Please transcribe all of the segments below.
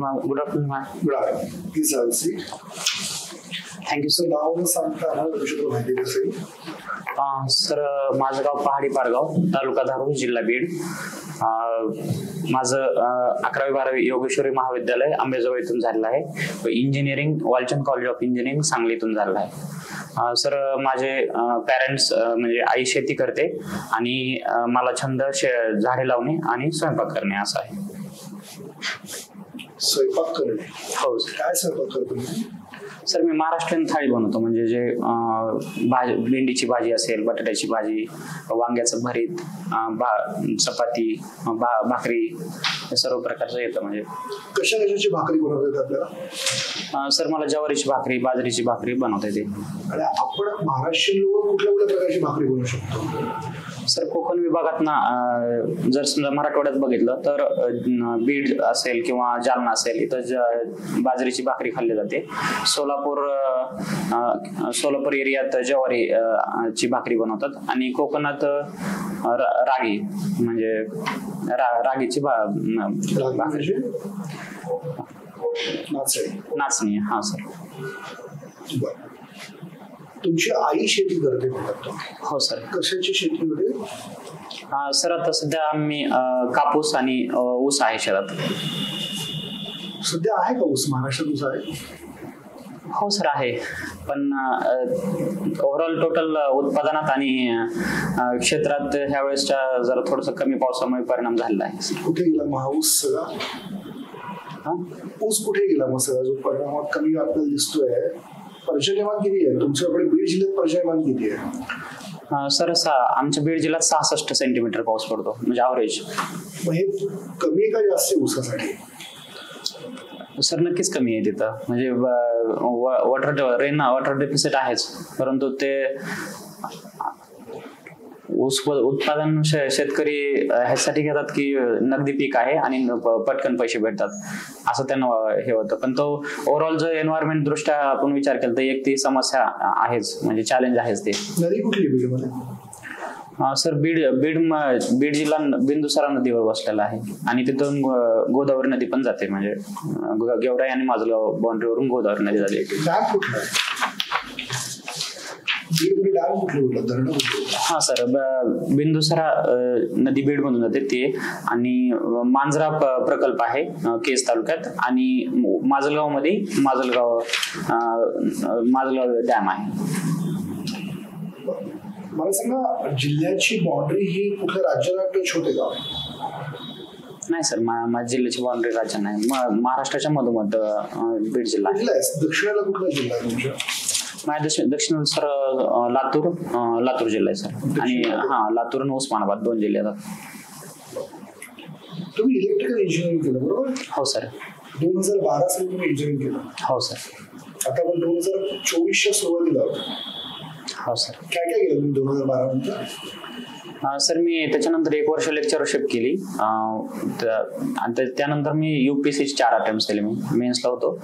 Good afternoon, ma'am. Good afternoon. Please have a seat. Thank you, So sir. नाव सांगता आम्हाला तुमची माहिती असेल. सर माझं गाव पहाडी पारगाव, तालुका धारूर, जिल्हा बीड. माझं 11वी-12वी योगेश्वरी महाविद्यालय आंबेजोगाई इथून झालेलं आहे. Engineering Walchand college of engineering Sangli इथून झालेलं आहे. सर माझे पॅरेंट्स म्हणजे आई शेती करते आणि मला छंद झाडे लावणे आणि स्वयंपाक करणे असा आहे. स्वयंपाक करणे. हो. काय स्वयंपाक करतो? सर मी महाराष्ट्रीयन थाळी बनवतो, म्हणजे जे भाजी, भेंडीची भाजी असेल, बटाट्याची भाजी, वांग्याचं भरीत, चपाती, भाकरी, हे सर्व प्रकारचं येतं. म्हणजे कशाची भाकरी बनवतात आपल्याला? सर मला ज्वारीची भाकरी, बाजरीची भाकरी बनवता येते. आणि आपण महाराष्ट्रीयन लोक कुठल्या कुठल्या प्रकारची भाकरी बनवू शकतो? सर कोकण विभागात ना, जर समजा मराठवाड्यात बघितलं तर बीड असेल किंवा जालना असेल, इथं बाजरीची भाकरी खाल्ली जाते. सोलापूर एरियात ज्वारी ची भाकरी बनवतात आणि कोकणात रागी म्हणजे रागीची भाकरी, नाचणी. हा सर. तुमची आई शेती करते? हो सर. कशाची शेतीमध्ये? सर आता सध्या आम्ही कापूस आणि ऊस आहे शेतात. सध्या आहे का ऊस? महाराष्ट्रात ऊस आहे? हो सर आहे, पण ओव्हरऑल टोटल उत्पादनात आणि क्षेत्रात ह्या वेळेसच्या जरा थोडस कमी पावसामुळे परिणाम झालेला आहे. कुठे गेला मग ऊस सगळा? ऊस कुठे गेला मग सगळा जो परिणामात कमी आपल्याला दिसतोय? पर्जन्यमान किती आहे तुमच्याकडे? बीड जिल्ह्यात पर्जन्यमान किती आहे? सर आमच्या बीड जिल्ह्यात 66 सेंटीमीटर पाऊस पडतो, म्हणजे ॲव्हरेज. मग हे कमी का जास्त आहे ऊसासाठी? सर नक्कीच कमी आहे तिथं, म्हणजे वॉटर डेफिसिट आहेच, परंतु ते ऊस उत्पादन शेतकरी ह्यासाठी घेतात की नगदी पीक आहे आणि पटकन पैसे भेटतात असं त्यांना हे होतं. पण तो ओव्हरऑल जर एन्व्हायरमेंट दृष्ट्या आपण विचार केला तर एक ती समस्या आहेच, म्हणजे चॅलेंज आहेच ते. नदी कुठली बीडमध्ये? सर बीड जिल्हा बिंदुसारा नदीवर बसलेला आहे आणि तिथून गोदावरी नदी पण जाते, म्हणजे गेवराई आणि माझगाव बाउंड्रीवरून गोदावरी नदी जाते. हा सर, बिंदुसारा नदी बीड मधून जाते ते, आणि मांजरा प्रकल्प आहे केज तालुक्यात, आणि माझगाव मध्ये माझगाव डॅम आहे. मला सांगा, जिल्ह्याची बाउंड्री ही कुठल्या राज्याला टच होते का? नाही सर, माझ्या जिल्ह्याची बाउंड्री राज्य नाही, महाराष्ट्राच्या मधोमध बीड जिल्हा आहे. दक्षिणेला कुठला जिल्हा आहे तुमच्या? माझ्या दक्षिण सर लातूर जिल्हा आहे सर, आणि लातूर आणि उस्मानाबाद 2 जिल्हे येतात. तुम्ही इलेक्ट्रिकल इंजिनिअरिंग केलं बरोबर? हो सर. 2012 साली तुम्ही इंजिनिअरिंग केलं? हो सर. आता आपण 2024च्या सुरुवातीला आहोत. हो सर. काय काय केलं तुम्ही 2012 नंतर? सर मी त्याच्यानंतर 1 वर्ष लेक्चरशिप केली, आणि त्यानंतर मी UPSC 4 अटेम्प्ट केले. मी मेन्सला होतो.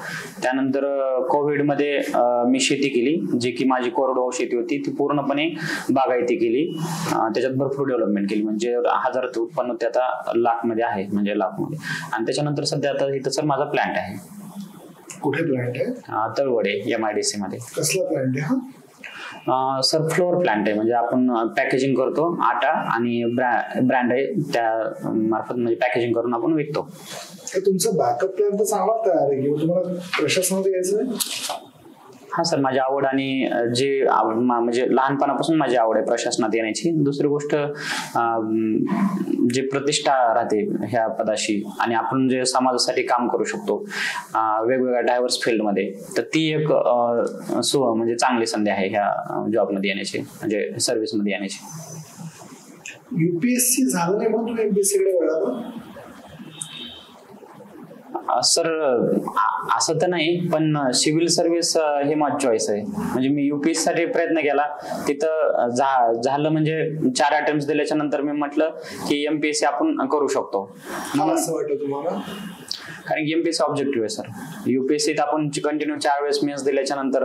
त्यानंतर कोविडमध्ये मी शेती केली, जी की माझी कोरडवाहू शेती होती ती पूर्णपणे बागायती केली. त्याच्यात भरपूर डेव्हलपमेंट केली, म्हणजे 1000 उत्पन्न ते आता लाखमध्ये आहे, म्हणजे लाखमध्ये. आणि त्याच्यानंतर सध्या आता इथं सर माझा प्लॅन्ट आहे. कुठे प्लॅन्ट आहे? तळवडे MIDC मध्ये. कसला प्लॅन्ट आहे? सर फ्लोअर प्लांट आहे, म्हणजे आपण पॅकेजिंग करतो आटा, आणि ब्रँड आहे त्या मार्फत म्हणजे पॅकेजिंग करून आपण विकतो. तुमचा बॅकअप प्लॅन तर चांगला तयार आहे, किंवा तुम्हाला प्रशासनात यायचं? हा सर, माझी आवड, आणि जे म्हणजे लहानपणापासून माझी आवड आहे प्रशासनात येण्याची. दुसरी गोष्ट, जे प्रतिष्ठा राहते ह्या पदाशी, आणि आपण जे समाजासाठी काम करू शकतो वेगवेगळ्या डायव्हर्स फील्डमध्ये, तर ती एक म्हणजे चांगली संधी आहे ह्या जॉबमध्ये येण्याची, म्हणजे सर्व्हिसमध्ये येण्याची. UPSC झालं नाही म्हणून तुम्ही MPSC कडे वळला? सर असं तर नाही, पण सिव्हिल सर्व्हिस हे माझी चॉईस आहे. म्हणजे मी UPSC साठी प्रयत्न केला, तिथं झालं, म्हणजे 4 अटेम्प्ट दिल्याच्या नंतर मी म्हटलं की MPSC आपण करू शकतो. असं वाटतं तुम्हाला? कारण की MPSC ऑब्जेक्टिव्ह आहे सर. UPSC आपण कंटिन्यू 4 वेळेस मेन्स दिल्याच्या नंतर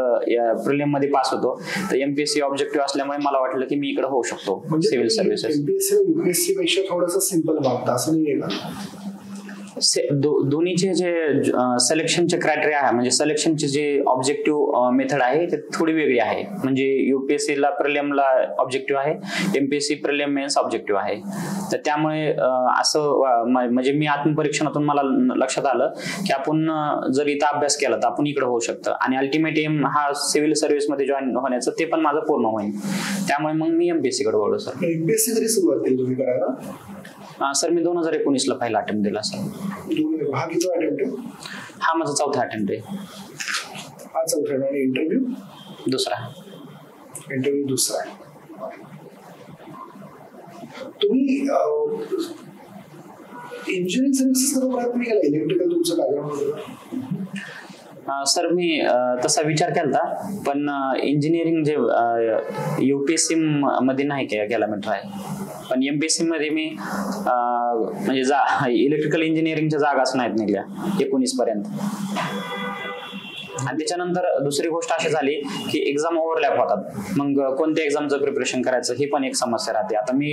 प्रिलिम मध्ये पास होतो, तर MPSC ऑब्जेक्टिव्ह असल्यामुळे मला वाटलं की मी इकडे होऊ शकतो सिव्हिल सर्व्हिसेस. MPSC UPSC पेक्षा थोडंसं सिंपल वाटतं असं नाही आहे का? दोन्हीचे जे सिलेक्शनचे क्रायटेरिया आहे म्हणजे सिलेक्शनचे जे ऑब्जेक्टिव्ह मेथड आहे ते थोडी वेगळी आहे. म्हणजे UPSC ला प्रिलिमला ऑब्जेक्टिव्ह आहे, MPSC प्रिलिम मेन्स ऑब्जेक्टिव्ह आहे. तर त्यामुळे असं म्हणजे मी आत्मपरीक्षणातून मला लक्षात आलं की आपण जर इथं अभ्यास केला तर आपण इकडे होऊ शकतं आणि अल्टिमेट एम हा सिव्हिल सर्व्हिस मध्ये जॉईन होण्याचं ते पण माझं पूर्ण होईल. त्यामुळे मग मी MPSC कडे वळलो सर. MPSC कधी सुरुवात केली तुम्ही करायला? सर मी 2019 ला पहिला अटेम्प्ट दिला सर. हा किती अटेम्प्ट आहे? हा माझा चौथा अटेम्प्ट आहे. हा चौथा आणि इंटरव्ह्यू दुसरा. इंटरव्ह्यू दुसरा. तुम्ही इंजिनिअरिंग सर्व्हिसेस प्रयत्न केला, इलेक्ट्रिकल तुमचं बॅकग्राऊंड? सर मी तसा विचार केला पण इंजिनिअरिंग जे UPSC मध्ये नाही केला मी ट्राय. पण MPSC मध्ये मी म्हणजे इलेक्ट्रिकल इंजिनिअरिंगच्या जागाच नाहीत निघल्या 19 पर्यंत. आणि त्याच्यानंतर दुसरी गोष्ट अशी झाली की एक्झाम ओव्हरलॅप होतात. मग कोणत्या एक्झामचं प्रिपरेशन करायचं ही पण एक समस्या राहते. आता मी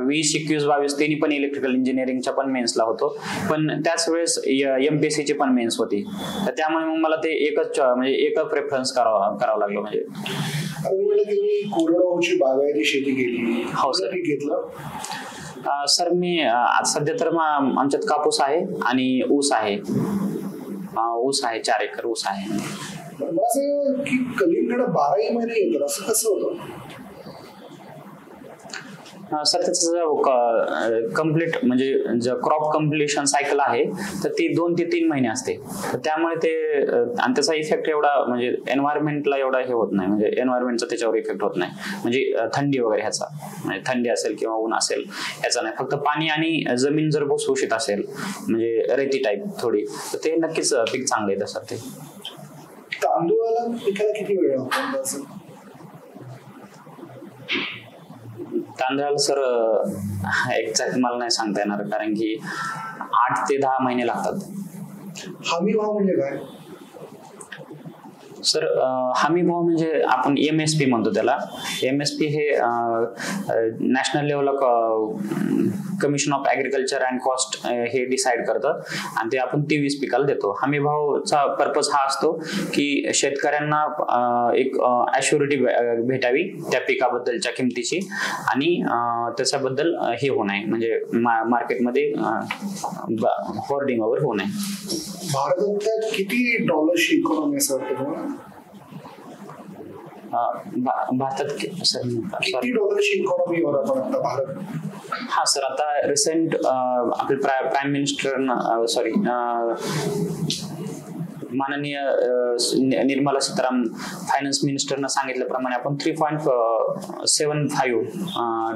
20, 21, 22 तिन्ही पण इलेक्ट्रिकल इंजिनिअरिंगच्या पण मेन्सला होतो, पण त्याच वेळेस MPSC ची पण मेन्स होती. तर त्यामुळे मग मला ते एकच प्रेफरन्स करावं लागलं. म्हणजे कोरडवाहूची बागायती शेती केली? हो सर. घेतलं सर मी आज सध्या तर आमच्यात कापूस आहे आणि ऊस आहे. ऊस आहे, 4 एकर ऊस आहे. मला असं की कलिंगड 12 महिने येतात, असं कसं होतं? सर त्याचं कम्प्लीट म्हणजे जे क्रॉप कम्प्लिशन सायकल आहे तर ती 2 ते 3 महिने असते. तर त्यामुळे ते आणि त्याचा इफेक्ट एवढा म्हणजे एन्व्हायरमेंटला एवढा हे होत नाही. म्हणजे एन्व्हायरमेंटचा त्याच्यावर इफेक्ट होत नाही. म्हणजे थंडी वगैरे ह्याचा म्हणजे थंडी असेल किंवा ऊन असेल याचा नाही. फक्त पाणी आणि जमीन जर भुसभुशीत असेल म्हणजे रेती टाईप थोडी तर ते नक्कीच पीक चांगलं येतं सर. ते तांदूळाला पिकायला किती वेळ लागतो? तांदळाला सर एक्झॅक्ट मला नाही सांगता येणार कारण की 8 ते 10 महिने लागतात. हमी भाव म्हणजे काय सर? हमी भाव म्हणजे आपण MSP म्हणतो त्याला. MSP हे नॅशनल लेवलला commission of agriculture and cost हे डिसाइड करतं आणि ते आपण 23 पिकाला देतो. हमी भावचा पर्पज हा असतो की शेतकऱ्यांना एक ॲश्युरिटी भेटावी त्या पिकाबद्दलच्या किमतीची आणि त्याच्याबद्दल हे होऊ नये म्हणजे मार्केटमध्ये होर्डिंग वगैरे होऊ नये. भारतात किती डॉलरची इकॉनॉमी असं वाटतं तुम्हाला? भारतात सर किती डॉलरची इकॉनॉमी होणार आपण आता भारत? हा सर आता रिसेंट आपले प्राईम मिनिस्टर माननीय निर्मला सीतारामन फायनान्स मिनिस्टरनं सांगितल्याप्रमाणे आपण $3.75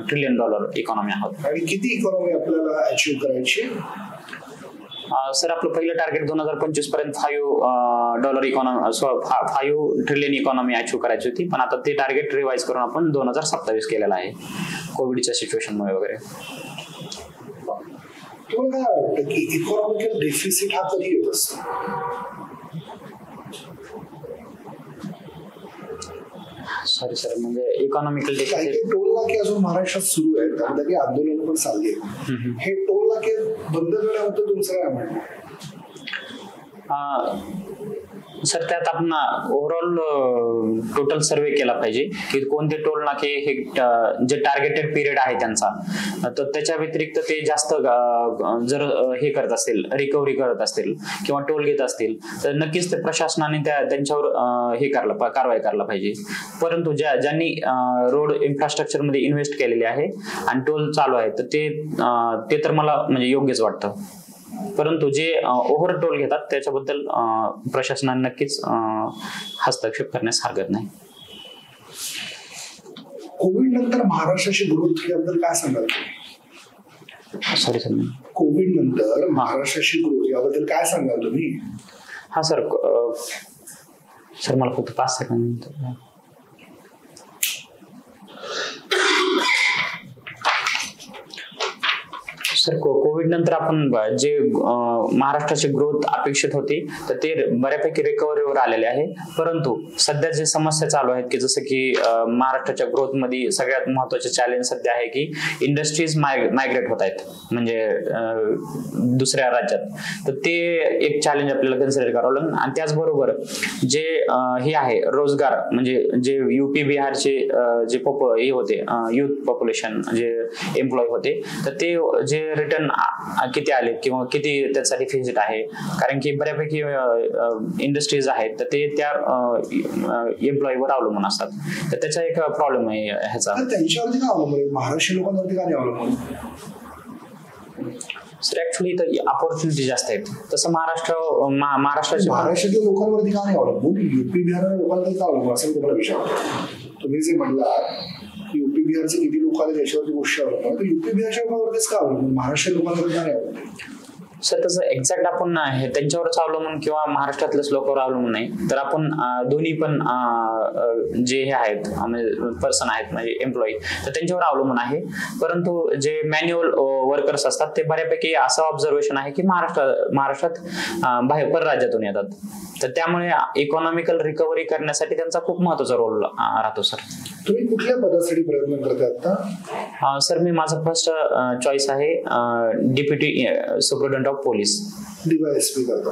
ट्रिलियन इकॉनॉमी आहोत. आणि किती इकॉनॉमी आपल्याला अचीव्ह करायची? सर आपलं पहिलं टार्गेट 2025 पर्यंत $5 ट्रिलियन इकॉनॉमी अचीव्ह करायची होती. पण आता ते टार्गेट रिवाइज करून आपण 2027 केलेलं आहे कोविडच्या सिच्युएशनमुळे वगैरे. तुम्हाला काय वाटतं की इकॉनॉमिकल डेफिसिट हा कधी येत असतो? सॉरी सर म्हणजे इकॉनॉमिकल डेफिसिट टोल नाके अजून महाराष्ट्रात सुरू आहेत, त्यामध्ये आंदोलन पण चालली आहेत. हे टोल नाके बंद करण्याबद्दल तुमचं काय म्हणणं? सर त्यात आपण ओव्हरऑल टोटल सर्वे केला पाहिजे की कोणते टोल नाके हे जे टार्गेटेड पिरियड आहे त्यांचा तर त्याच्या व्यतिरिक्त ते जास्त जर हे करत असतील रिकव्हरी करत असतील किंवा टोल घेत असतील तर नक्कीच ते प्रशासनाने त्याच्यावर हे कारवाई करायला पाहिजे. परंतु ज्यांनी रोड इन्फ्रास्ट्रक्चर मध्ये इन्व्हेस्ट केलेले आहे आणि टोल चालू आहे तर ते तर मला म्हणजे योग्यच वाटतं. परंतु जे ओव्हर टोल घेतात त्याच्याबद्दल प्रशासनाने नक्कीच हस्तक्षेप करण्यास हरकत नाही. कोविड नंतर महाराष्ट्राची ग्रोथ याबद्दल काय सांगाल? सॉरी सर कोविड नंतर महाराष्ट्राची ग्रोथ याबद्दल काय सांगाल तुम्ही? हा सर मला फक्त 5 सेकंद. सर कोविड नंतर आपण जे महाराष्ट्राची ग्रोथ अपेक्षित होती तर ते बऱ्यापैकी रिकव्हरीवर आलेले आहे. परंतु सध्या जे समस्या चालू आहेत की जसं की महाराष्ट्राच्या ग्रोथ मध्ये सगळ्यात महत्वाचे चॅलेंज सध्या आहे की इंडस्ट्रीज मायग्रेट होत आहेत म्हणजे दुसऱ्या राज्यात. तर ते एक चॅलेंज आपल्याला कन्सिडर करावं लागेल. आणि त्याचबरोबर जे हे आहे रोजगार म्हणजे जे युपी बिहारचे जे हे होते युथ पॉप्युलेशन जे एम्प्लॉय होते तर ते जे रिटर्न किती आले किंवा किती त्याचा डिफिसिट आहे. कारण की बऱ्यापैकी इंडस्ट्रीज आहेत तर ते त्या एम्प्लॉयवर अवलंबून असतात. तर त्याचा एक प्रॉब्लेम आहे ह्याचा. त्यांच्यावरती का अवलंबून महाराष्ट्र लोकांवरती का नाही अवलंबून? सर ऍक्च्युली तर अपॉर्च्युनिटी जास्त आहेत तसं महाराष्ट्राच्या महाराष्ट्रातल्या लोकांवरती का नाही अवलंबून? युपी बिहार लोकांवरती का अवलंबून असं तुम्हाला विचारतो. तुम्ही जे म्हणला युपी बिहारचे किती लोक आले त्याच्यावरती गोष्टी अवलंबून तर युपी बिहारच्या लोकांवरतीच का अवलंबून? महाराष्ट्र लोकांवरती का नाही अवलंबून? सर तसं एक्झॅक्ट आपण हे त्यांच्यावरच अवलंबून किंवा महाराष्ट्रातल्याच लोकांवर अवलंबून नाही तर आपण दोन्ही पण जे हे आहेत म्हणजे पर्सन आहेत म्हणजे एम्प्लॉई तर त्यांच्यावर अवलंबून आहे. परंतु जे मॅन्युअल वर्कर्स असतात ते बऱ्यापैकी असं ऑब्झर्वेशन आहे की महाराष्ट्रात बाहेर परराज्यातून येतात. तर त्यामुळे इकॉनॉमिकल रिकव्हरी करण्यासाठी त्यांचा खूप महत्वाचा रोल राहतो. सर तुम्ही कुठल्या पदासाठी प्रयत्न करताय आता? सर मी माझा फर्स्ट चॉईस आहे deputy superintendent of police DYSP करता.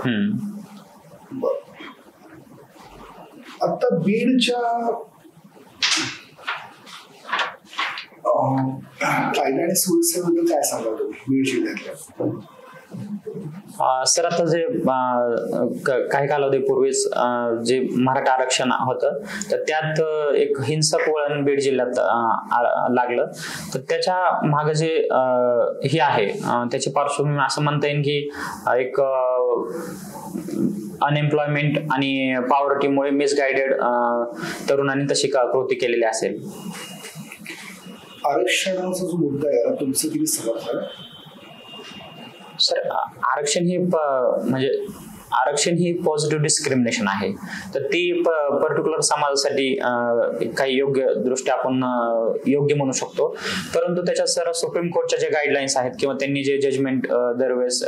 आता बीडच्या कायदा आणि सुव्यवस्थेबद्दल काय सांगाल तुम्ही बीड जिल्ह्यातल्या? सर आता जे काही कालावधीपूर्वीच जे मराठा आरक्षण होतं तर त्यात एक हिंसक वळण बीड जिल्ह्यात लागलं. तर त्याच्या मागे जे हे आहे त्याची पार्श्वभूमी असं म्हणता येईल की एक अनएम्प्लॉयमेंट आणि पॉवर्टीमुळे मिसगायडेड तरुणांनी तशी कृती केलेली असेल. आरक्षणाचा जो मुद्दा आहे याला तुमचं किती समर्थन आहे? सर आरक्षण ही पॉझिटिव्ह डिस्क्रिमिनेशन आहे. तर ती पर्टिक्युलर समाजासाठी काही योग्य दृष्ट्या आपण योग्य म्हणू शकतो. परंतु त्याच्यात सर सुप्रीम कोर्टच्या जे गाईडलाईन्स आहेत किंवा त्यांनी जे जजमेंट दरवेळेस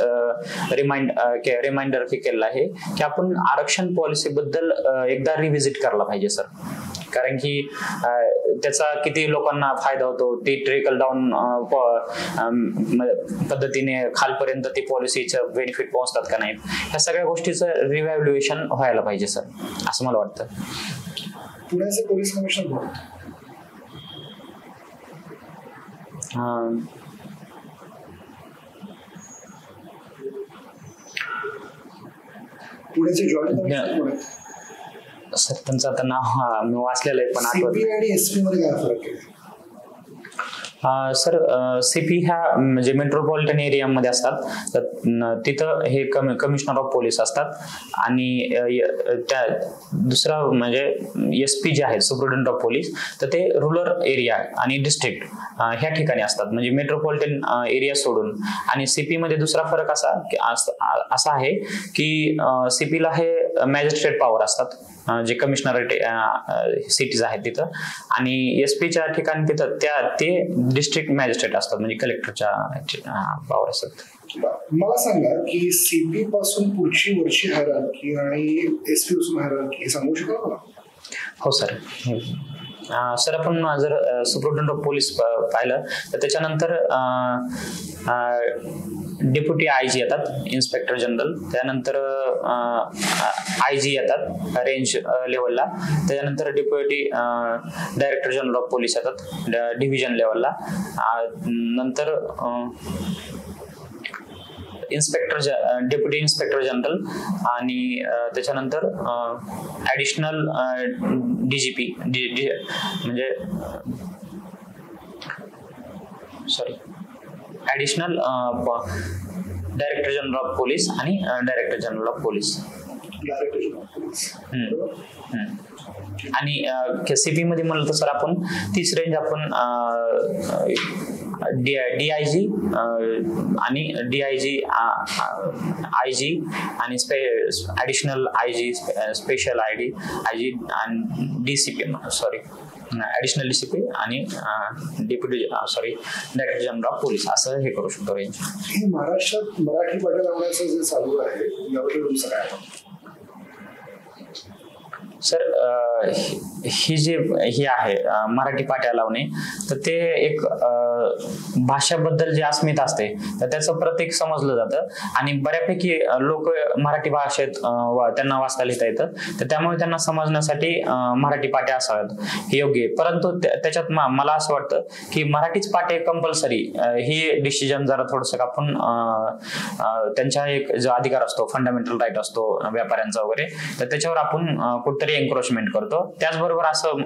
रिमाइंडर केलेलं आहे की आपण आरक्षण पॉलिसीबद्दल एकदा रिव्हिजिट करायला पाहिजे सर. कारण की त्याचा किती लोकांना फायदा होतो ती ट्रिकल डाऊन पद्धतीने खालपर्यंत ती पॉलिसीचं बेनिफिट पोहोचतात का नाहीत ह्या सगळ्या गोष्टीचं रिव्हॅल्युएशन व्हायला पाहिजे सर असं मला वाटतं. पुण्याचे पोलीस कमिशनर कोण? पुण्याचे जॉईंट कमिशनर कोण आहेत? सर त्यांचं आता नाव मी वाचलेलं आहे पण आठवत CP आणि SP मध्ये काय फरक आहे? सर CP ह्या म्हणजे मेट्रोपॉलिटन एरियामध्ये असतात तर तिथं हे कमिशनर ऑफ पोलीस असतात. आणि त्या दुसरा म्हणजे SP जे आहेत सुप्रिटेंडेंट ऑफ पोलीस तर ते रुरल एरिया आणि डिस्ट्रिक्ट ह्या ठिकाणी असतात म्हणजे मेट्रोपॉलिटन एरिया सोडून. आणि CP मध्ये दुसरा फरक असा आहे की CP ला हे मॅजिस्ट्रेट पॉवर असतात जे कमिशनरेट सिटीज आहेत तिथं. आणि SP च्या ठिकाणी तिथं ते डिस्ट्रिक्ट मॅजिस्ट्रेट असतात म्हणजे कलेक्टरच्या पॉवर असतात. मला सांगा की CP पासून पुढची वरची हायरार्की आणि SP पासून हायरार्की सांगू शकाल मला? हो सर. सर आपण जर सुप्रिटेंडेंट ऑफ पोलीस पाहिलं तर त्याच्यानंतर डेप्युटी IG येतात इन्स्पेक्टर जनरल. त्यानंतर IG येतात रेंज लेवलला. त्याच्यानंतर deputy director general of police येतात डिव्हिजन लेवलला. नंतर डेप्युटी इन्स्पेक्टर जनरल आणि त्याच्यानंतर ऍडिशनल DGP म्हणजे additional director general of police आणि डायरेक्टर जनरल ऑफ पोलीस. आणि सीपी मध्ये म्हणलं तर सर आपण तीच रेंज आपण DIG आणि DIG IG आणि ऍडिशनल IG स्पेशल IG आणि DCP सॉरी ऍडिशनल DCP आणि deputy director general of police असं हे करू शकतो रेंज. हे महाराष्ट्रात मराठी पाट्या लावण्याचं जे चालू आहे याबद्दल तुमचं काय? सर ही जे हे आहे मराठी पाट्या लावणे तर ते एक भाषेबद्दल जे अस्मिता असते तर त्याचं प्रत्येक समजलं जातं आणि बऱ्यापैकी लोक मराठी भाषेत त्यांना वाचता लिहिता येतं तर त्यामुळे त्यांना समजण्यासाठी मराठी पाट्या असाव्यात हे योग्य आहे. परंतु त्याच्यात मला असं वाटतं की मराठीच पाटे कंपल्सरी ही डिसिजन जरा थोडंसं आपण त्यांचा एक जो अधिकार असतो फंडामेंटल राईट असतो व्यापाऱ्यांचा वगैरे तर त्याच्यावर आपण कुठेतरी एन्क्रोचमेंट करतो. त्याचबरोबर असं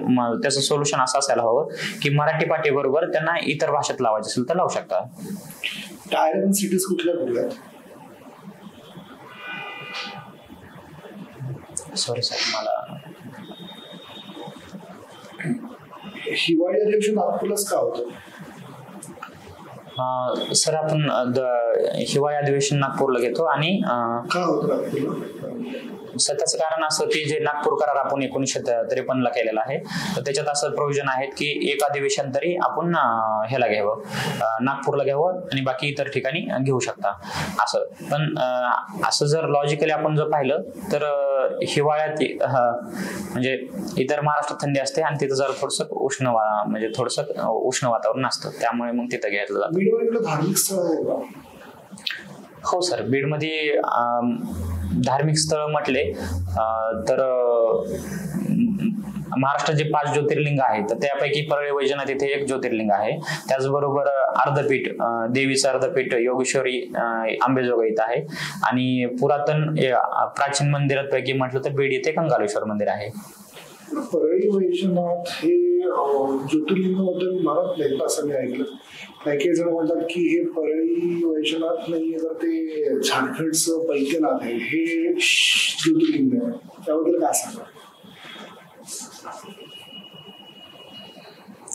त्याचं सोल्युशन असं असायला हवं की मराठी पाटी बरोबर त्यांना इतर भाषेत लावायचं असेल तर लावू शकतात. टायर 1 सिटीज कुठल्या कुठल्या? सॉरी सर मला हिवाळी अधिवेशन नागपूरलाच का होतं? सर आपण हिवाळी अधिवेशन नागपूरला घेतो आणि का होतं नागपूरला? त्याचं कारण असं की जे नागपूर करार आपण 1953 ला केलेला आहे तर त्याच्यात असं प्रोव्हिजन आहेत की एक अधिवेशन तरी आपण ह्याला घ्यावं नागपूरला घ्यावं आणि बाकी इतर ठिकाणी घेऊ शकता असं. पण असं जर लॉजिकली आपण जर पाहिलं तर हिवाळ्यात म्हणजे इतर महाराष्ट्रात थंडी असते आणि तिथं जरा थोडंसं उष्ण वातावरण असतं त्यामुळे मग तिथं घ्यायचं जातं. धार्मिक स्थळ हो सर बीडमध्ये धार्मिक स्थळ म्हटले तर महाराष्ट्रात जे 5 ज्योतिर्लिंग आहेत तर त्यापैकी परळी वैजनाथ इथे एक ज्योतिर्लिंग आहे. त्याचबरोबर अर्धपीठ देवीचं अर्धपीठ योगेश्वरी आंबेजोगाई इथं आहे आणि पुरातन प्राचीन मंदिरात पैकी म्हटलं तर बीड इथे कंकालेश्वर मंदिर आहे. परळी वैजनाथ हे ज्योतिर्लिंगाबद्दल मारत नाही असं मी ऐकलं. काही जण म्हणतात की हे परळी वैजनाथ नाही तर ते झारखंडचं बैद्यनाथ आहे हे ज्योतिर्लिंग आहे त्याबद्दल काय सांगा?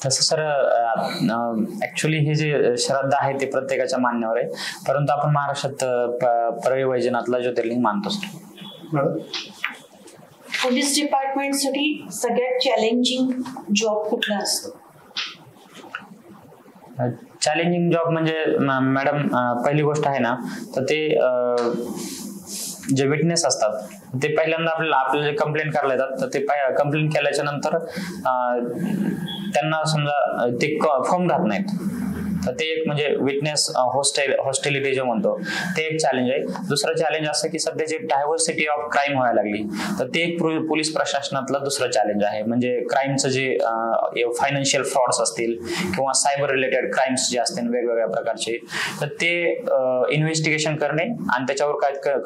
तसं सर ऍक्च्युली हे जे श्रद्धा आहे ते प्रत्येकाच्या मान्यावर आहे परंतु आपण महाराष्ट्रात परळी वैजनाथला ज्योतिर्लिंग मानतो सर. पोलीस डिपार्टमेंटसाठी सगळ्यात चॅलेंजिंग जॉब कुठला असतो? चॅलेंजिंग जॉब म्हणजे मॅडम पहिली गोष्ट आहे ना तर ते जे विटनेस असतात ते पहिल्यांदा आपल्याला कंप्लेंट करायला येतात तर ते कंप्लेंट केल्याच्या नंतर त्यांना समजा ते फॉर्म राहत नाहीत तर ते एक म्हणजे विटनेस हॉस्टिलिटी जे म्हणतो ते एक चॅलेंज आहे. दुसरं चॅलेंज असं की सध्या जे डायव्हर्सिटी ऑफ क्राईम व्हायला लागली तर ते एक पोलीस प्रशासनातलं दुसरं चॅलेंज आहे. म्हणजे क्राईमचं जे फायनान्शियल फ्रॉड्स असतील किंवा सायबर रिलेटेड क्राईम्स जे असतील वेगवेगळ्या प्रकारचे तर ते इन्व्हेस्टिगेशन करणे आणि त्याच्यावर काय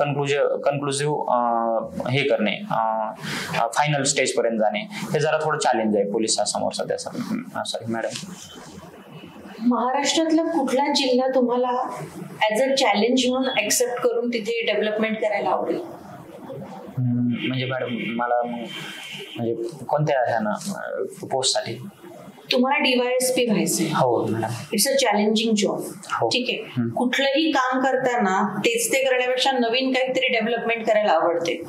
कन्क्लुझिव्ह हे करणे फायनल स्टेज पर्यंत जाणे हे जरा थोडं चॅलेंज आहे पोलिसांसमोर सध्या. सॉरी मॅडम महाराष्ट्रातला कुठला जिल्हा तुम्हाला ऍज अ चॅलेंज म्हणून ऍक्सेप्ट करून तिथे डेव्हलपमेंट करायला आवडेल? म्हणजे मॅडम मला म्हणजे कोणत्या ह्याना पोस्टसाठी? तुम्हाला DYSP व्हायचंय. हो madam. It's a challenging job. ठीक आहे. कुठलंही काम करताना तेच ते करण्यापेक्षा नवीन काहीतरी डेव्हलपमेंट करायला आवडते.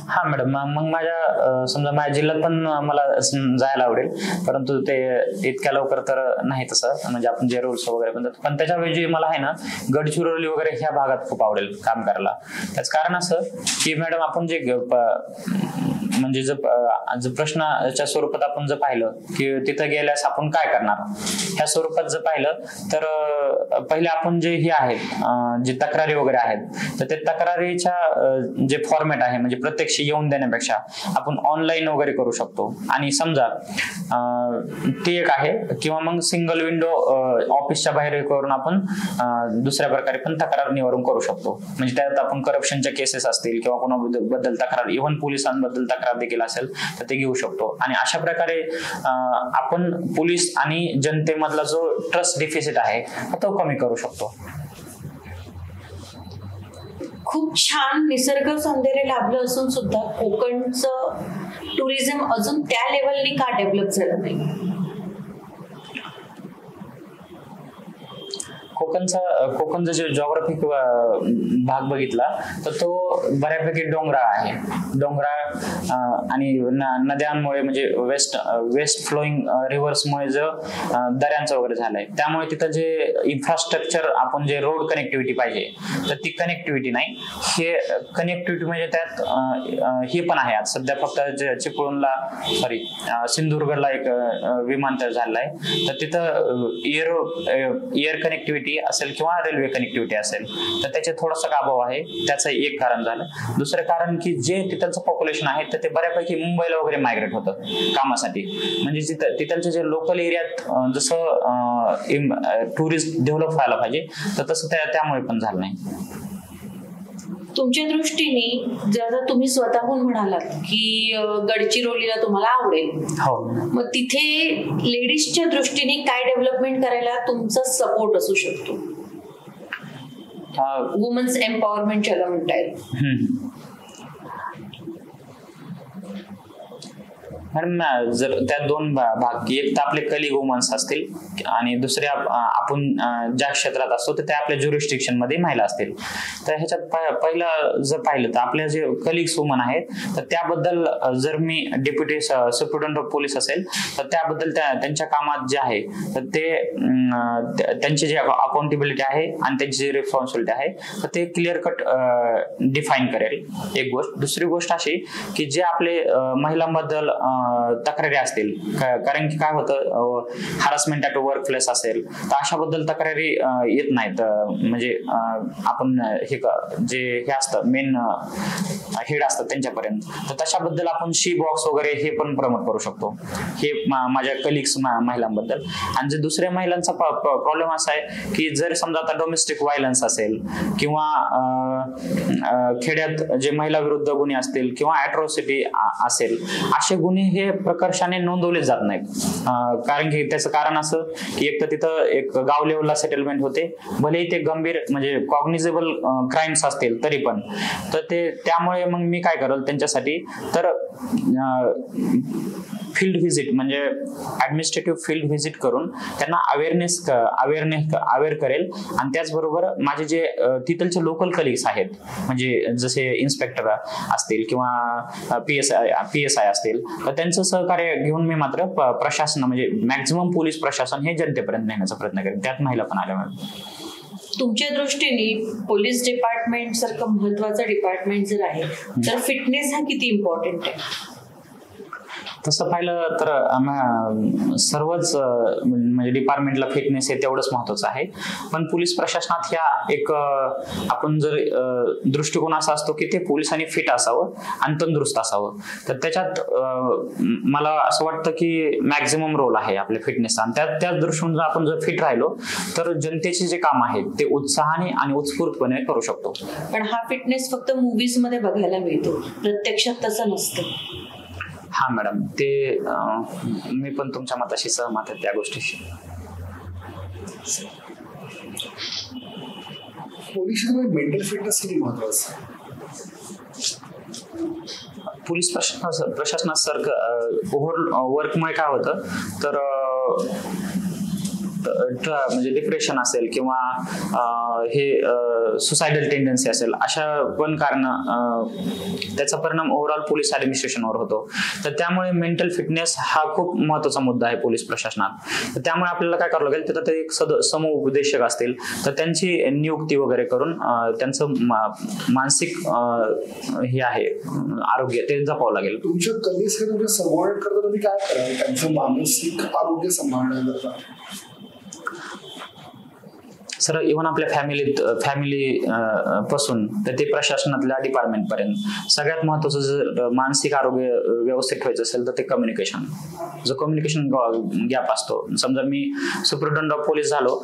हा मॅडम मग माझ्या समजा माझ्या जिल्ह्यात पण मला जायला आवडेल परंतु ते इतक्या लवकर तर नाही तसं म्हणजे आपण जे रूल्स वगैरे पण त्याच्याऐवजी मला आहे ना गडचिरोली वगैरे ह्या भागात खूप आवडेल काम करायला. त्याच कारण असं की मॅडम आपण जे म्हणजे जर प्रश्नाच्या स्वरूपात आपण जर पाहिलं की तिथं गेल्यास आपण काय करणार ह्या स्वरूपात जर पाहिलं तर पहिले आपण जे हे आहेत जे तक्रारी वगैरे आहेत तर ते तक्रारीच्या जे फॉर्मॅट आहे म्हणजे प्रत्यक्ष येऊन देण्यापेक्षा आपण ऑनलाईन वगैरे करू शकतो. आणि समजा ते एक आहे किंवा मग सिंगल विंडो ऑफिसच्या बाहेर करून आपण दुसऱ्या प्रकारे पण तक्रार निवारण करू शकतो. म्हणजे त्यात आपण करप्शनच्या केसेस असतील किंवा कोणाबद्दल तक्रार इव्हन पोलिसांबद्दल तक्रार देखील असेल तर ते घेऊ शकतो. आणि अशा प्रकारे आपण पोलीस आणि जनतेमधला जो ट्रस्ट डिफिसिट आहे तो कमी करू शकतो. खूप छान निसर्ग सौंदर्य लाभलं असून सुद्धा कोकणचं टुरिझम अजून त्या लेवलनी का डेव्हलप झालं नाही? कोकणचा जो जॉग्राफिक भाग बघितला तर तो बऱ्यापैकी डोंगराळ आणि नद्यांमुळे म्हणजे वेस्ट फ्लोईंग रिव्हर्समुळे जो दऱ्यांचं वगैरे झालंय, त्यामुळे तिथं जे इन्फ्रास्ट्रक्चर आपण जे रोड कनेक्टिव्हिटी पाहिजे तर ती कनेक्टिव्हिटी नाही. हे कनेक्टिव्हिटी म्हणजे त्यात हे पण आहे. आज सध्या फक्त चिपळूणला सिंधुदुर्गला एक विमानतळ झालेलं आहे, तर तिथं एअर कनेक्टिव्हिटी असेल किंवा रेल्वे कनेक्टिव्हिटी असेल तर त्याचे थोडासा अभाव आहे. त्याचं एक कारण झालं. दुसरं कारण की जे तिथलचं पॉप्युलेशन आहे तर ते बऱ्यापैकी मुंबईला वगैरे मायग्रेट होतं कामासाठी. म्हणजे तिथलचे जे लोकल एरियात जसं टुरिस्ट डेव्हलप व्हायला पाहिजे तर तसं त्यामुळे पण झालं नाही. तुमच्या दृष्टीने जर तुम्ही स्वतःहून म्हणालात की गडचिरोलीला तुम्हाला आवडेल, हो, मग तिथे लेडीजच्या दृष्टीने काय डेव्हलपमेंट करायला तुमचा सपोर्ट असू शकतो? वुमन्स एम्पॉवरमेंट ज्याला म्हणता येईल. मॅडम, जर त्या दोन भाग, एक तर आपले कलिग वुमन्स असतील आणि दुसरे आपण ज्या क्षेत्रात असतो तर त्या आपल्या ज्युरिस्डिक्शन मध्ये महिला असतील. तर ह्याच्यात पहिलं जर पाहिलं तर आपल्या जे कलिग्स वुमन आहेत तर त्याबद्दल जर मी डेप्युटी सुप्रिटेंडेंट ऑफ पोलीस असेल तर त्याबद्दल त्यांच्या कामात जे आहे तर ते त्यांची जी अकाउंटेबिलिटी आहे आणि त्यांची जी रिस्पॉन्सिबिलिटी आहे तर ते क्लिअर कट डिफाईन करेल, एक गोष्ट. दुसरी गोष्ट अशी की जे आपले महिलांबद्दल तक्रारी असतील, कारण की काय होतं, हॅरासमेंट ॲट वर्क प्लेस असेल तर अशाबद्दल तक्रारी येत नाहीत. म्हणजे आपण हे असतं मेन हेड असतं त्यांच्यापर्यंत, तर तशाबद्दल आपण शी बॉक्स वगैरे हे पण प्रमोट करू शकतो. हे माझ्या कलिग्स महिलांबद्दल. आणि जे दुसऱ्या महिलांचा प्रॉब्लेम असा आहे की जर समजा आता डोमेस्टिक व्हायलन्स असेल किंवा खेड्यात जे महिला विरुद्ध गुन्हे असतील किंवा ॲट्रॉसिटी असेल, असे गुन्हे हे प्रकर्षाने नोंदवले जात नाहीत. कारण की त्याचं कारण असं की एक तर तिथं एक गाव लेवलला सेटलमेंट होते, भलेही ते गंभीर म्हणजे कॉग्निझेबल क्राईम्स असतील तरी पण. तर त्यामुळे मग मी काय करेल त्यांच्यासाठी तर फील्ड व्हिजिट म्हणजे ऍडमिनिस्ट्रेटिव्ह फील्ड व्हिजिट करून त्यांना अवेअर करेल. आणि त्याचबरोबर माझे जे तिथलचे लोकल कलिग्स आहेत म्हणजे जसे इन्स्पेक्टर असतील किंवा PSI असतील तर त्यांचं सहकार्य घेऊन मी मात्र प्रशासन म्हणजे मॅक्झिमम पोलीस प्रशासन हे जनतेपर्यंत नेण्याचा प्रयत्न करेन. त्यात महिला पण आल्या मॅडम. तुमच्या दृष्टीने पोलीस डिपार्टमेंट सारखं महत्वाचं डिपार्टमेंट जर आहे तर फिटनेस हा किती इम्पॉर्टंट आहे? तसं पाहिलं तर सर्वच म्हणजे डिपार्टमेंटला फिटनेस हे तेवढंच महत्वाचं आहे. पण पोलीस प्रशासनात ह्या एक आपण जर दृष्टिकोन असा असतो की ते पोलिसांनी फिट असावं आणि तंदुरुस्त असावं. तर त्याच्यात मला असं वाटतं की मॅक्झिमम रोल आहे आपल्या फिटनेसचा. आणि त्याच दृष्टीने आपण जर फिट राहिलो तर जनतेचे जे काम आहेत ते उत्साहाने आणि उत्स्फूर्तपणे करू शकतो. पण हा फिटनेस फक्त मूवीज मध्ये बघायला मिळतो, प्रत्यक्षात तसं नसतं. हा मॅडम, ते मी पण तुमच्या मताशी सहमत आहे त्या गोष्टीशी. मेंटल फिटनेस किती महत्वाचं? पोलीस प्रशासनात वर्कमुळे काय होतं तर म्हणजे डिप्रेशन असेल किंवा हे सुसायडल टेंडन्सी असेल, अशा पण कारण त्याचा परिणाम ओव्हरऑल पोलीस ऍडमिनिस्ट्रेशनवर होतो. तर त्यामुळे मेंटल फिटनेस हा खूप महत्वाचा मुद्दा आहे पोलीस प्रशासनात. तर त्यामुळे आपल्याला काय करावं लागेल, तिथं ते एक समउपदेशक असतील तर त्यांची नियुक्ती वगैरे करून त्यांचं मानसिक हे आहे आरोग्य ते जपावं लागेल. तुमच्या कलिग्स सबऑर्डिनेट करताना तुम्ही काय कराल त्यांचं मानसिक आरोग्य सांभाळण्याकरता? सर, इव्हन आपल्या फॅमिली पासून तर ते प्रशासनातल्या डिपार्टमेंट पर्यंत सगळ्यात महत्वाचं जर मानसिक आरोग्य व्यवस्थित ठेवायचं असेल तर ते कम्युनिकेशन. जो कम्युनिकेशन गॅप असतो, समजा मी सुप्रिटेंडेंट ऑफ पोलीस झालो,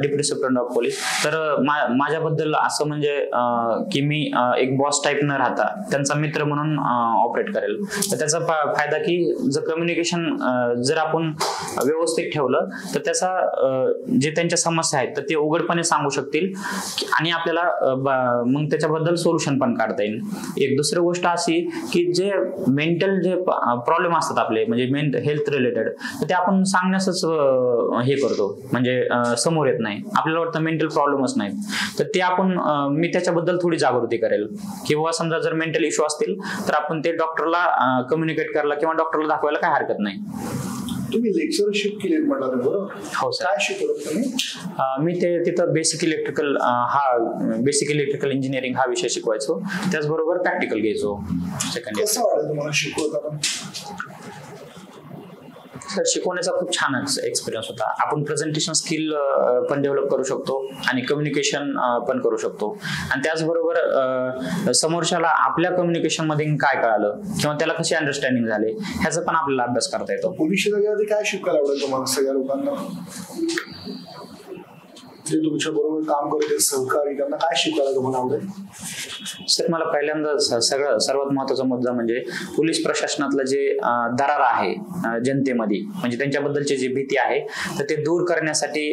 डेप्युटी सुप्रिटेंडेंट ऑफ पोलीस, तर माझ्याबद्दल असं म्हणजे की मी एक बॉस टाईप न राहता त्यांचा मित्र म्हणून ऑपरेट करेल. तर त्याचा फायदा की जर कम्युनिकेशन जर आपण व्यवस्थित ठेवलं तर त्याचा जे त्यांच्या समस्या आहेत तर ते उघडपणे सांगू शकतील आणि आपल्याला मग त्याच्याबद्दल सोल्युशन पण काढता येईल. एक दुसरी गोष्ट अशी की जे मेंटल जे प्रॉब्लेम असतात आपले म्हणजे हेल्थ रिलेटेड, तर ते आपण सांगण्यासच हे करतो, म्हणजे समोर येत नाही. आपल्याला वाटतं मेंटल प्रॉब्लेमच नाहीत, तर ते आपण मी त्याच्याबद्दल थोडी जागृती करेल. किंवा समजा जर मेंटल इश्यू असतील तर आपण ते डॉक्टरला कम्युनिकेट करायला किंवा डॉक्टरला दाखवायला काय हरकत नाही. तुम्ही लेक्चरशिप केली म्हणाला बरोबर? हो सर. काय शिकवलं तुम्ही? मी तिथं बेसिक इलेक्ट्रिकल इंजिनिअरिंग हा विषय शिकवायचो, त्याचबरोबर प्रॅक्टिकल घ्यायचो सेकंड इयर. कसं वाटलं तुम्हाला शिकवताना? सर शिकवण्याचा खूप छान एक्सपिरियन्स होता. आपण प्रेझेंटेशन स्किल पण डेव्हलप करू शकतो आणि कम्युनिकेशन पण करू शकतो, आणि त्याचबरोबर समोरच्याला आपल्या कम्युनिकेशन मध्ये काय कळालं किंवा त्याला कशी अंडरस्टँडिंग झाले ह्याचा पण आपल्याला अभ्यास करता येतो. पोलीस दलामध्ये काय शिकायला आवडेल तुम्हाला सगळ्या लोकांना? जे तुमच्या बरोबर काम करते सहकारी, त्यांना काय शिकायला तुम्हाला आवडेल? सर मला पहिल्यांदा सर्वात महत्वाचा मुद्दा म्हणजे पोलीस प्रशासनातलं जे दरार आहे जनतेमध्ये, म्हणजे त्यांच्याबद्दलची जी भीती आहे तर ते दूर करण्यासाठी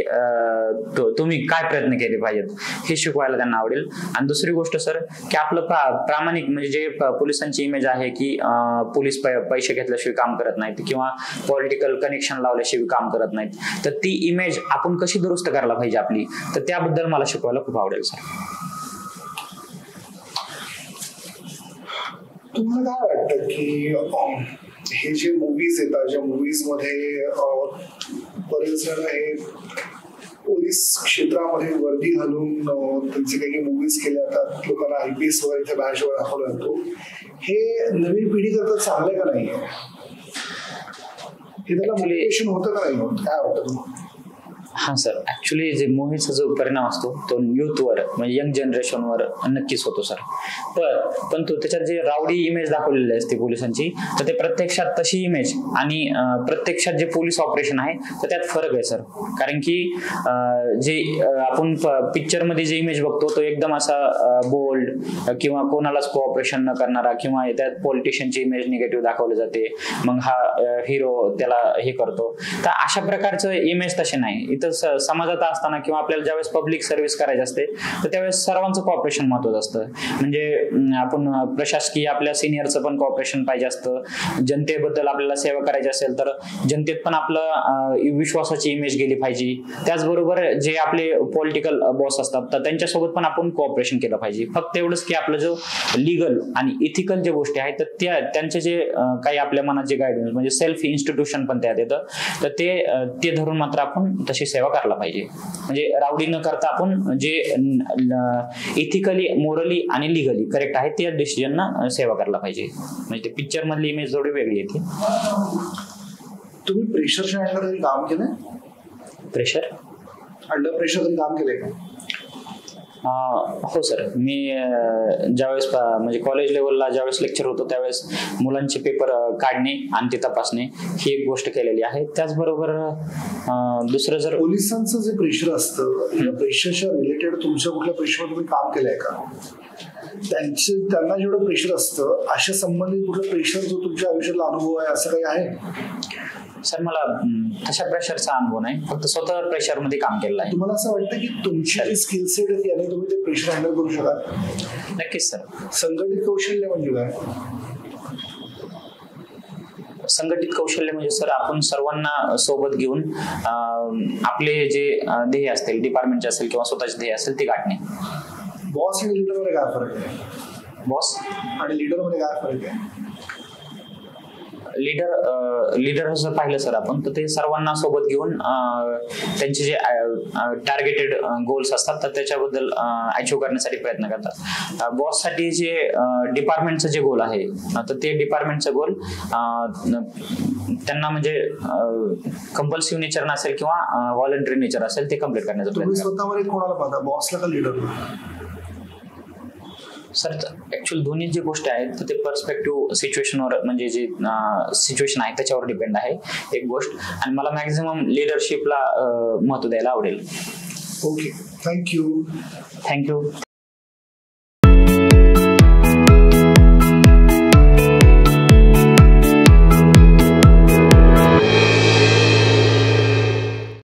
तुम्ही काय प्रयत्न केले पाहिजेत हे शिकवायला त्यांना आवडेल. आणि दुसरी गोष्ट सर की आपलं प्रामाणिक म्हणजे जे पोलिसांची इमेज आहे की पोलीस पैसे घेतल्याशिवाय काम करत नाहीत किंवा पॉलिटिकल कनेक्शन लावल्याशिवाय काम करत नाहीत, तर ती इमेज आपण कशी दुरुस्त करायला पाहिजे आपली, तर त्याबद्दल मला शिकवायला खूप आवडेल सर. तुम्हाला काय वाटतं की हे जे मूवीज येतात, ज्या मूवीज मध्ये बरेच जण हे पोलीस क्षेत्रामध्ये वर्दी घालून त्यांचे काही मूवीज केले जातात, लोकांना IPS वगैरे इथे बॅचवर दाखवला जातो, हे नवीन पिढी करता चांगलं का नाहीये? हे त्याला मोटिवेशन होतं का नाही होत? काय वाटतं तुम्हाला? हा सर, ऍक्च्युली जे मूवीचा जो परिणाम असतो तो युथवर म्हणजे यंग जनरेशनवर नक्कीच होतो सर. पण तो त्याच्यात जे रावडी इमेज दाखवलेली असते पोलिसांची, तर ते प्रत्यक्षात तशी इमेज आणि प्रत्यक्षात जे पोलीस ऑपरेशन आहे तर त्यात फरक आहे सर. कारण की जे आपण पिक्चर मध्ये जे इमेज बघतो तो एकदम असा बोल्ड किंवा कोणालाच कोऑपरेशन न करणारा, किंवा त्यात पॉलिटिशियनची इमेज निगेटिव्ह दाखवली जाते, मग हा हिरो त्याला हे करतो, तर अशा प्रकारचं इमेज तसे नाही. इथं समाजात असताना किंवा आपल्याला ज्यावेळेस पब्लिक सर्व्हिस करायची असते तर त्यावेळेस सर्वांचं कॉपरेशन महत्वाचं असतं. म्हणजे आपण प्रशासकीय आपल्या सिनियरचं पण कॉपरेशन पाहिजे असतं. जनतेबद्दल आपल्याला सेवा करायची असेल तर जनतेत पण आपलं विश्वासाची इमेज गेली पाहिजे. त्याचबरोबर जे आपले पॉलिटिकल बॉस असतात तर त्यांच्यासोबत पण आपण कॉपरेशन केलं पाहिजे. फक्त एवढंच की आपलं जो लिगल आणि इथिकल जे गोष्टी आहेत तर त्यांचे जे काही आपल्या मनात जे गायडन्स म्हणजे सेल्फ इन्स्टिट्यूशन पण त्यात येतं, तर ते धरून मात्र आपण तशी सेवा करायला पाहिजे. म्हणजे रावडी न करता आपण जे इथिकली, मोरली आणि लिगली करेक्ट आहे त्या डिसिजनना सेवा करायला पाहिजे. म्हणजे ते पिक्चर मधली इमेज थोडी वेगळी येते. तुम्ही प्रेशरच्या अंडर कधी काम केलंय? प्रेशर अंडर प्रेशर कधी काम केलंय का? हो सर, मी ज्यावेळेस म्हणजे कॉलेज लेवलला ज्यावेळेस लेक्चर होतो त्यावेळेस मुलांचे पेपर काढणे आणि ते तपासणे ही एक गोष्ट केलेली आहे. त्याचबरोबर दुसरं जर पोलिसांचं जे प्रेशर असतं या प्रेशरच्या रिलेटेड तुमच्या कुठल्या प्रेशरवर तुम्ही काम केलंय का? त्यांना जेवढं प्रेशर असतं अशा संबंधित कुठलं प्रेशर जो तुमच्या आयुष्यातला अनुभव आहे असं काही आहे? सर मला तशा प्रेशरचा अनुभव नाही, फक्त स्वतः प्रेशर मध्ये काम केलेलं आहे. तुम्हाला असं वाटतं की तुमची जी स्किल सेट आहे त्याने तुम्ही ते प्रेशर हँडल करू शकाल? नक्कीच सर. संघटित कौशल्य म्हणजे काय? संघटित कौशल्य म्हणजे सर आपण सर्वांना सोबत घेऊन आपले जे ध्येय असतील, डिपार्टमेंटचे असेल किंवा स्वतःचे ध्येय असेल ते गाठणे. बॉस आणि लीडर मध्ये काय फरक आहे? बॉस आणि लीडर मध्ये काय फरक आहे? लीडर जर पाहिलं सर आपण तर ते सर्वांना सोबत घेऊन त्यांचे जे टार्गेटेड गोल्स असतात तर त्याच्याबद्दल अचीव्ह करण्यासाठी प्रयत्न करतात. बॉस साठी जे डिपार्टमेंटचं जे गोल आहे तर ते डिपार्टमेंटचं गोल त्यांना म्हणजे कंपल्सिव्ह नेचर नसेल किंवा व्हॉलंटरी नेचर असेल ते कम्प्लीट करण्याचा प्रयत्न करतात. तुम्ही स्वतःमध्ये कोणाला पाहता, बॉसला का लीडरला? सर ऍक्च्युअली दोन्ही जे गोष्टी आहेत तर ते पर्स्पेक्टिव्ह सिच्युएशनवर म्हणजे जे सिच्युएशन आहे त्याच्यावर डिपेंड आहे एक गोष्ट, आणि मला मॅक्झिमम लिडरशिपला महत्व द्यायला आवडेल. Okay, thank you.